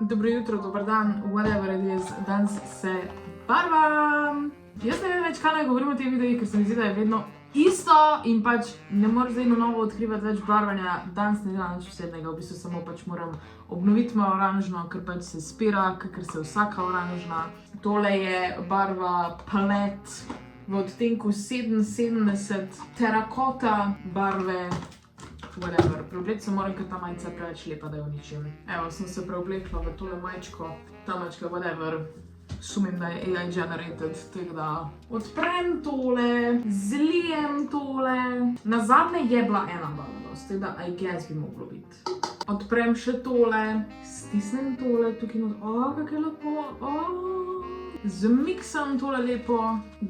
Dobro jutro, dober dan, whatever it is, danes se barvam. Jaz ne vem več, kaj naj govorim o tem videu, ker se mi zdi, da je vedno isto in pač ne morem zdaj na novo odkrivati več barvanja. Danes ne delam nič posebnega, v bistvu samo pač moram obnoviti mojo oranžno, ker pač se spira, ker se vsaka oranžna. Tole je barva Palette v odtenku 77, terakota barve. Whatever. Preobleti se moram, ker ta majica je preveč lepa, da jo uničim. Evo, sem se preoblekla v tole majčko. Ta majčka, whatever. Sumim, da je AI generated, tako da odprem tole, zlijem tole. Nazadnje je bila ena barva, tako da I guess bi moglo biti. Odprem še tole, stisnem tole tukaj not. Kak je lepo, zmiksam tole lepo.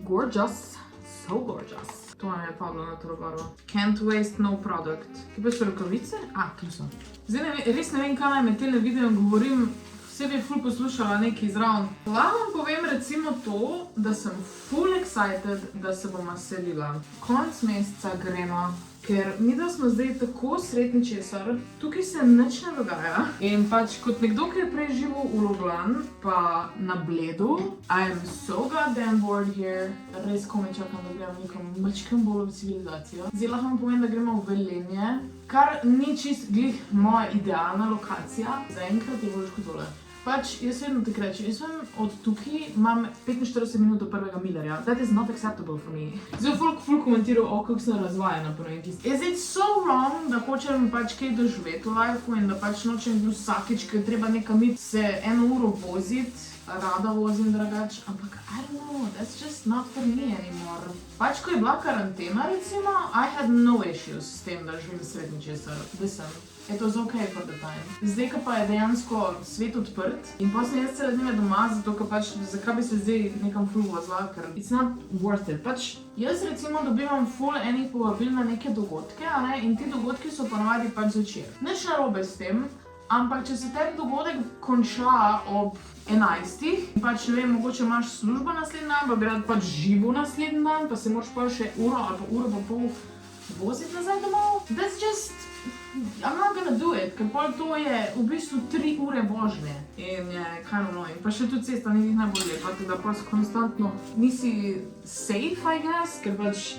Gorgeous, so gorgeous. To nam je padlo na tole barvo. Can't waste no product. Kje pa so rokavice? Tu so. Zdaj res ne vem, kaj naj med tele videom govorim. Vse bi ful poslušala nekaj zraven. Lahko vam povem recimo to, da sem full excited, da se bom selila. Konec meseca gremo, ker mi da smo zdaj tako sretni česar, tukaj se nič ne dogaja. In pač kot nekdo, ki je prej živel v Ljubljani, pa na Bledu, I am so goddamn bored here. Res komaj čakam, da gremo nekom mačkem bolj v civilizacijo. Zdaj lahko vam povem, da gremo v Velenje, kar ni čist glih moja idealna lokacija. Zaenkrat je boljš kot tole. Pač, jaz vedno tako rečem, jaz vem, od tukaj imam 45 minut do prvega Millerja. That is not acceptable for me. Zdaj ful komentiral, kako sem razvajena po nekaj. Is it so wrong, da hočem pač kaj doživeti v lifeu in da pač nočem vsakič, ker treba nekam iti se 1 uro voziti. Rada vozim drugače, ampak I don't know, that's just not for me anymore. Pač, ko je bila karantena, recimo, I had no issues s tem, da živim srednji česar. Listen, it was okay for the time. Zdaj, ko pa je dejansko svet odprt in pa sem jaz cele dneve doma, zato ker pač, zakaj bi se zdaj nekam ful vozila, ker it's not worth it. Pač, jaz recimo dobivam ful enih povabil na neke dogodke, in ti dogodki so ponavadi pač zvečer. Nič narobe s tem, ampak če se tebi dogodek konča ob 11, pač ne vem, mogoče imaš službo naslednji dan, pa bi rad pač živel naslednji dan, pa se moraš pa še uro ali pa uro pa pol voziti nazaj domov. That's just, I'm not gonna do it, ker pol to je v bistvu 3 ure vožnje in je kind of annoying. Pa še tu cesta ni najbolj lepa, tako da pač konstantno nisi safe, I guess, ker pač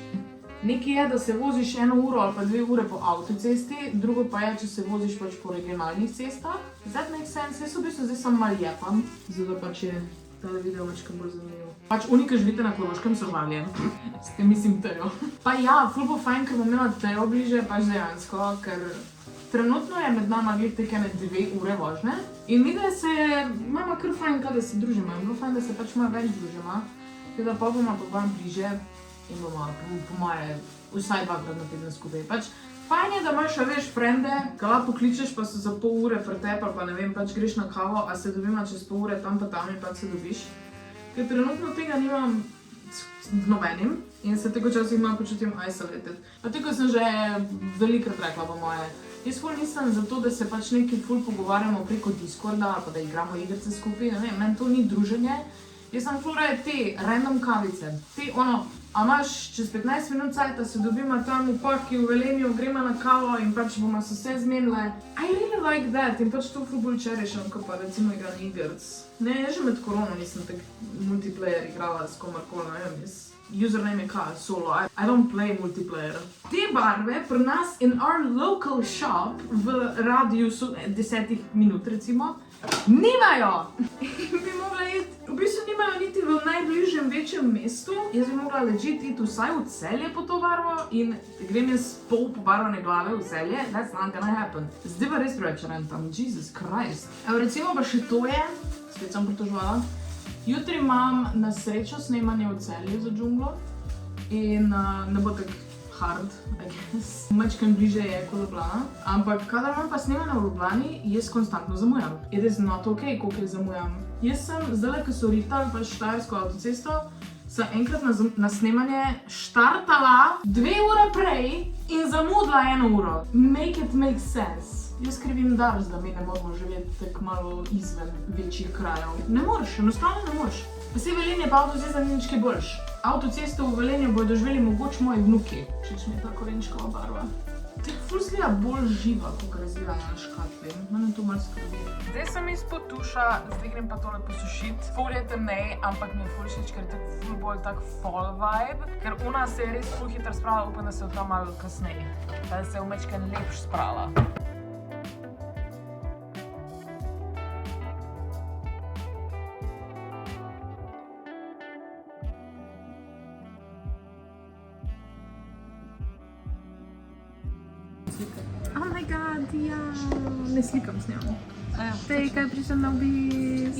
nekaj je, da se voziš 1 uro ali pa 2 ure po avtocesti, drugo pa je, če se voziš pač po regionalnih cestah. Does that make sense? Jaz v bistvu zdaj samo malo jepam, zato pač je tale video večkrat bolj zanimiv. Pač oni, ki živite na Koroškem, so valjen. S tem mislim Tejo. Pa ja, ful bo fajn, ker bom imela Tejo bliže, pač dejansko, ker trenutno je med nama glih teke 2 ure vožnje. In mi da se, imamo kar fajn, da se družimo. In bilo fajn, da se pač malo več družimo. Tako da pa bomo pa vam bliže. In bomo, po moje, vsaj 2-krat na teden skupaj. Pač, fajn je, da imaš, veš, frende, ki lahko pokličeš, pa so za pol ure pri tebi, pa ne vem, pač greš na kavo, a se dobimo čez pol ure tam pa tam in pač se dobiš. Ker trenutno tega nimam z nobenim in se tega časih malo počutim isolated. Pa tako sem že velikrat rekla, po moje. Jaz ful nisem zato, da se pač nekaj ful pogovarjamo preko Discorda ali pa da igramo igrice skupaj, ne vem, meni to ni druženje. Jaz sem ful raje te random kavice, te a imaš čez 15 minut cajta, se dobimo tam v Paki, v Velenju, gremo na kavo in pač bomo se vse zmenile. I really like that in pač to ful bolj čerišem, kot pa recimo igranje igric. Ne, že med korono nisem tak multiplayer igrala s komarkoli, ne vem, username je kaj, solo, I don't play multiplayer. Te barve pri nas in our local shop v radiusu 10 minut recimo, nimajo! Bi mogla iti, v bistvu nimajo niti v najbližjem večjem mestu. Jaz bi mogla legit iti vsaj v Celje po to barvo in grem jaz pol pobarvane glave v Celje. That's not gonna happen. Zdaj pa res preveč rentam, Jesus Christ. Evo recimo pa še to je, spet sem pritožvala. Jutri imam na srečo snemanje v Celju za džunglo in ne bo tak hard, I guess. Mačkam bliže je kot Ljubljana, ampak kadar imam pa snemanje v Ljubljani, jaz konstantno zamujam. It is not okay, koliko jaz zamujam. Jaz sem zdajle, ko so rihtali pač Štajersko avtocesto, sem enkrat na snemanje štartala 2 ure prej in zamudila 1 uro. Make it make sense. Jaz krivim Dars, da mi ne moramo živeti tako malo izven večjih krajev. Ne moreš, enostavno ne moreš. Pa se Velenje pa avtocesta ni nič kaj boljš. Avtocesto v Velenju bodo doživeli mogoče moji vnuki. Všeč mi je ta korenčkova barva. Ful zgleda bolj živa, kot izgleda na škatli. Mene to malo skrbi. Zdaj sem izpod tuša, zdaj grem pa tole posušit. Ful je temnej, ampak mi je ful všeč, ker je tako ful bolj tak fall vibe. Ker ona se je res ful hitro sprala, upam, da se je to malo kasneje. Da se je v mečken lepš sprala. Oh my god, ja, ne slikam s njom. Tej, kaj prišla na obisk?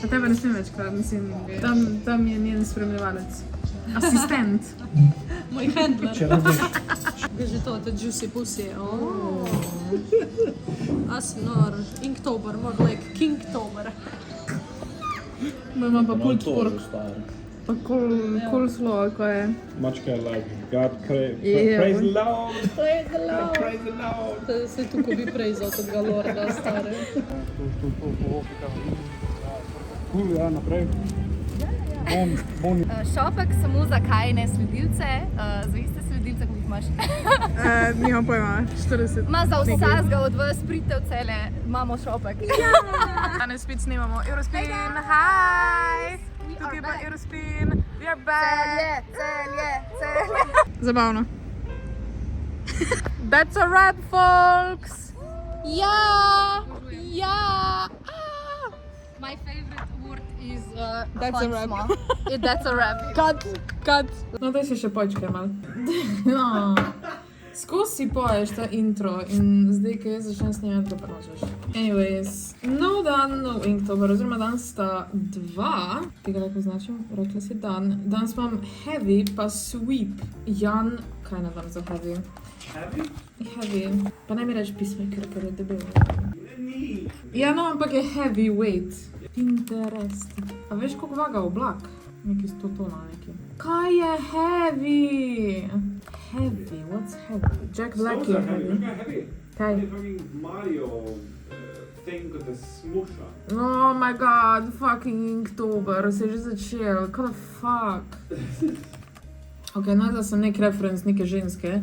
A tebe ne smem več, mislim, tam je njen spremljevalec. Asistent. Moj handler. Če rabiš. Kaj že to, te juicy pussy. Asinor, Inktober, more like Kingtober. Ima pa pult pork. Pa coleslaw, ko je. Mačka like, God praise the Lord. Praise the Lord. Praise the Lord. Se tu ko bi prejzal tega lorda, stare. Ja, naprej. Bom. Šopek samo za kajne sledilce, zveste sledilce, kot jih imaš. Nimam pojma, 40. Ma za vsakega od vas pridite v cele, imamo šopek. Danes spet snimamo Eurospin, hi! Tukaj pa Eurospin, we are back! Celje. Zabavno. That's a wrap, folks! Ja! My favorite word is That's a wrap. That's a wrap. Cut! No, daj se še počkaj malo. No. Skozi si poješ ta intro in zdaj, ko jaz začnem snemati, ga pa nočeš. Anyways, no dan, no Inktober, oziroma danes sta dva, ki ga lahko značim, rekla si dan. Danes imam heavy pa sweep. Jan, kaj na dan za heavy? Heavy? Heavy. Pa ne mi reči peacemaker, ker je debel. Ni. Ja, no, ampak je heavyweight. Interest. A veš, koliko vaga oblak? Neki 100 tona, neki. Kaj je heavy? Heavy, what's heavy? Jack Black je heavy. Heavy. Kaj? Je fucking Mario thing with the smusha. Oh my god, fucking Inktober, se je že začel. What the fuck? Ok, najdela sem nek reference neke ženske,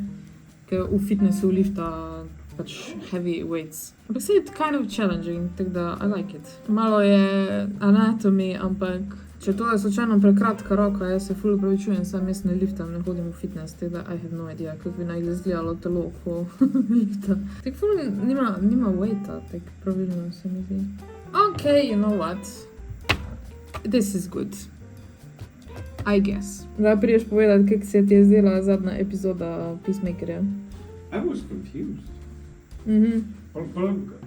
ki v fitnessu lifta pač heavy weights. Ampak se je kind of challenging, tako da I like it. Malo je anatomy, ampak če to je slučajno prekratka roka, jaz se ful upravičujem, sam jaz ne liftam, ne hodim v fitness, tako da I have no idea, kako bi naj izgledalo telo, ko lifta. Tako ful nima weighta, tako pravilno se mi zdi. Ok, you know what? This is good. I guess. Da priješ povedati, kako se ti je zdela zadnja epizoda Peacemakerja. I was confused.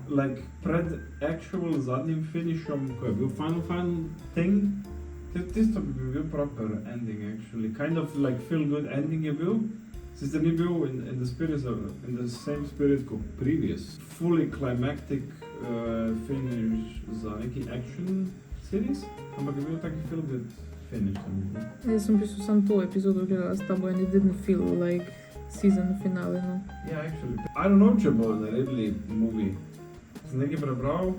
Like, pred actual zadnjim finishom, ko je bil final thing, tisto bi bil proper ending actually. Kind of like feel good ending je bil. Sicer ni bil in the same spirit kot previous. Fully climactic finish za neki action series, ampak je bil taki feel good finish. Jaz sem pisal sam to epizodo gledala s tabo and it didn't feel like season finale, no. Yeah, actually. I don't know, če bo naredili movie. Sem nekaj prebral,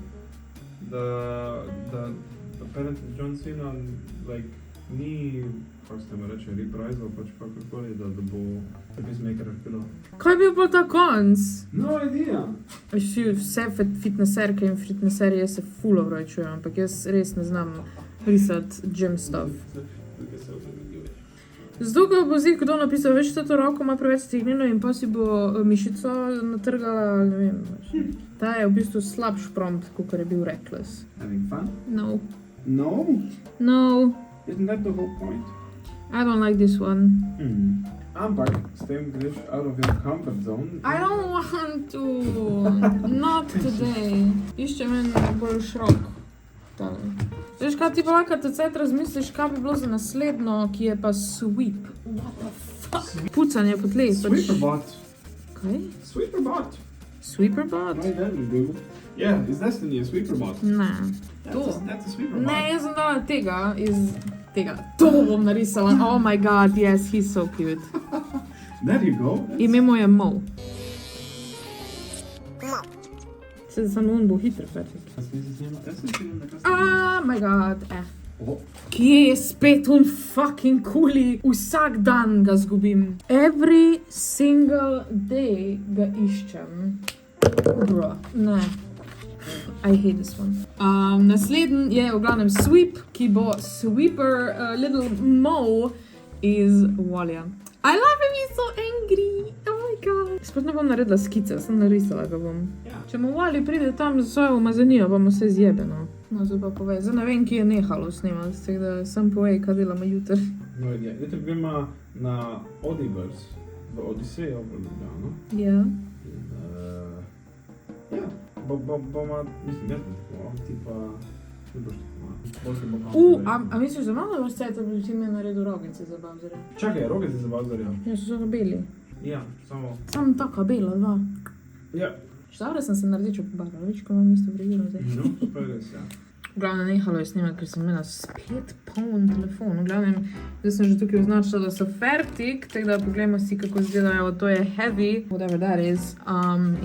da apparently John Cena like, ni, kako se temu reče, reprisal, pač kakorkoli, da bo Peacemaker špilo. Kaj je bil pa ta konc? No idea! Vse fitnesserke in fitnesserije se ful obračujem, ampak jaz res ne znam risati gym stuff. Zato, ko bo zdaj kdo napisal, veš, to roko ima preveč stignjeno in pa si bo mišico natrgala, ne vem. Ta je v bistvu slabš prompt, kot je bil Reckless. Having fun? No. No? No. Isn't that the whole point? I don't like this one. Ampak, s tem greš out of your comfort zone. I don't want to. Not today. Iščem en bolj šrok. Veš, kaj ti pa lahko tecet razmisliš, kaj bi bilo za naslednjo, ki je pa sweep. What the fuck? Pucanje po tleh. Sweeperbot. Kaj? Sweeperbot. Sweeperbot? What that will do? Yeah, is Destiny a sweeperbot? Ne. That's a sweeperbot. Ne, jaz sem dala tega iz tega. To bom narisala. Oh my god, yes, he's so cute. There you go. Ime mu je Mo. Se samo on bo hitro perfekt. Jaz sem snimam nekaj. Oh my god, Kje je spet un fucking kuli? Vsak dan ga zgubim. Every single day ga iščem. Bro, ne. I hate this one. Naslednji je v glavnem Sweep, ki bo Sweeper Little Mo iz Wallyja. I love him, he's so angry. Oh my god. Sploh ne bom naredila skice, sem narisala ga bom. Ja. Če mu Wally pride tam z svojo umazanijo, bomo vse zjebeno. No, zdaj pa povej. Zdaj ne vem, ki je nehalo snemati, tako da sem povej, kaj delamo jutri. No idea. Jutri gremo na Audiverse v Odisejo v Ljubljano. Ja. Ja, bomo, mislim, jaz bom tako, ti pa ne boš tako. Bolj se bo kam. A misliš, da malo boš cajta, da bi ti me naredil rogice za Bowserja? Čakaj, rogice za Bowserja. Ja, so zelo beli. Ja, samo. Samo taka bela, dva. Ja. Štavre sem se na rdečo pobarvala, viš, ko imam isto frizuro zdaj. No, super res, ja. V glavnem nehalo je snemati, ker sem imela spet poln telefon. V glavnem, zdaj sem že tukaj označila, da so fertik, tako da pogledamo si, kako izgledajo. To je Heavy, whatever that is.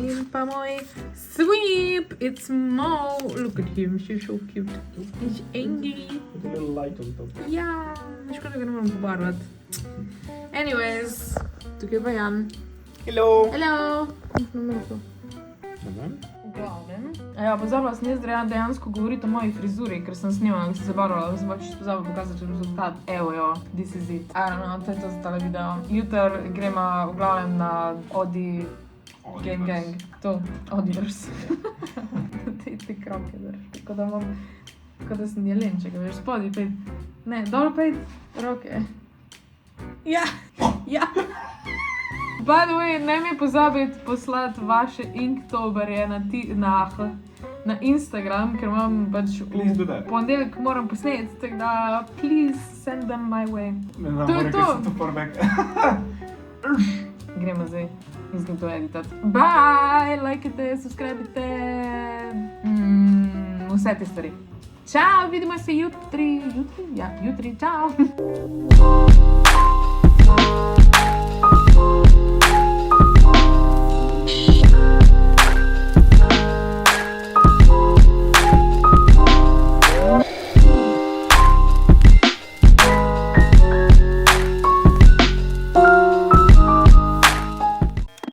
In pa moj Sweep, it's Mo. Look at him, she's so cute. He's angry. With a little light on top. Ja, škoda ga ne moram pobarvati. Anyways, tukaj pa Jan. Hello! Hello! Ne vem. V glavnem. Ja, pozabila sem jaz dejansko govoriti o moji frizuri, ker sem snimala, da sem se barvala, da sem pač pozabila pokazati rezultat. Evo jo, this is it. I don't know, to je to za tale video. Jutr gremo v glavnem na Odi Game Gang. To, Odiverse. Te kroke drž, tako da imam, tako da sem jelenček, veš, spodi pet. Ne, dobro pet, roke. Ja, ja. By the way, ne mi pozabiti poslati vaše Inktoberje na Instagram, ker imam pač Please do that. ponedeljek moram posneti, tako da please send them my way. Ne znam, To je moram, to. ker sem to prvek. Gremo zdaj, mislim to editati. Bye, lajkajte, subscribite, vse te stvari. Čau, vidimo se jutri, čau.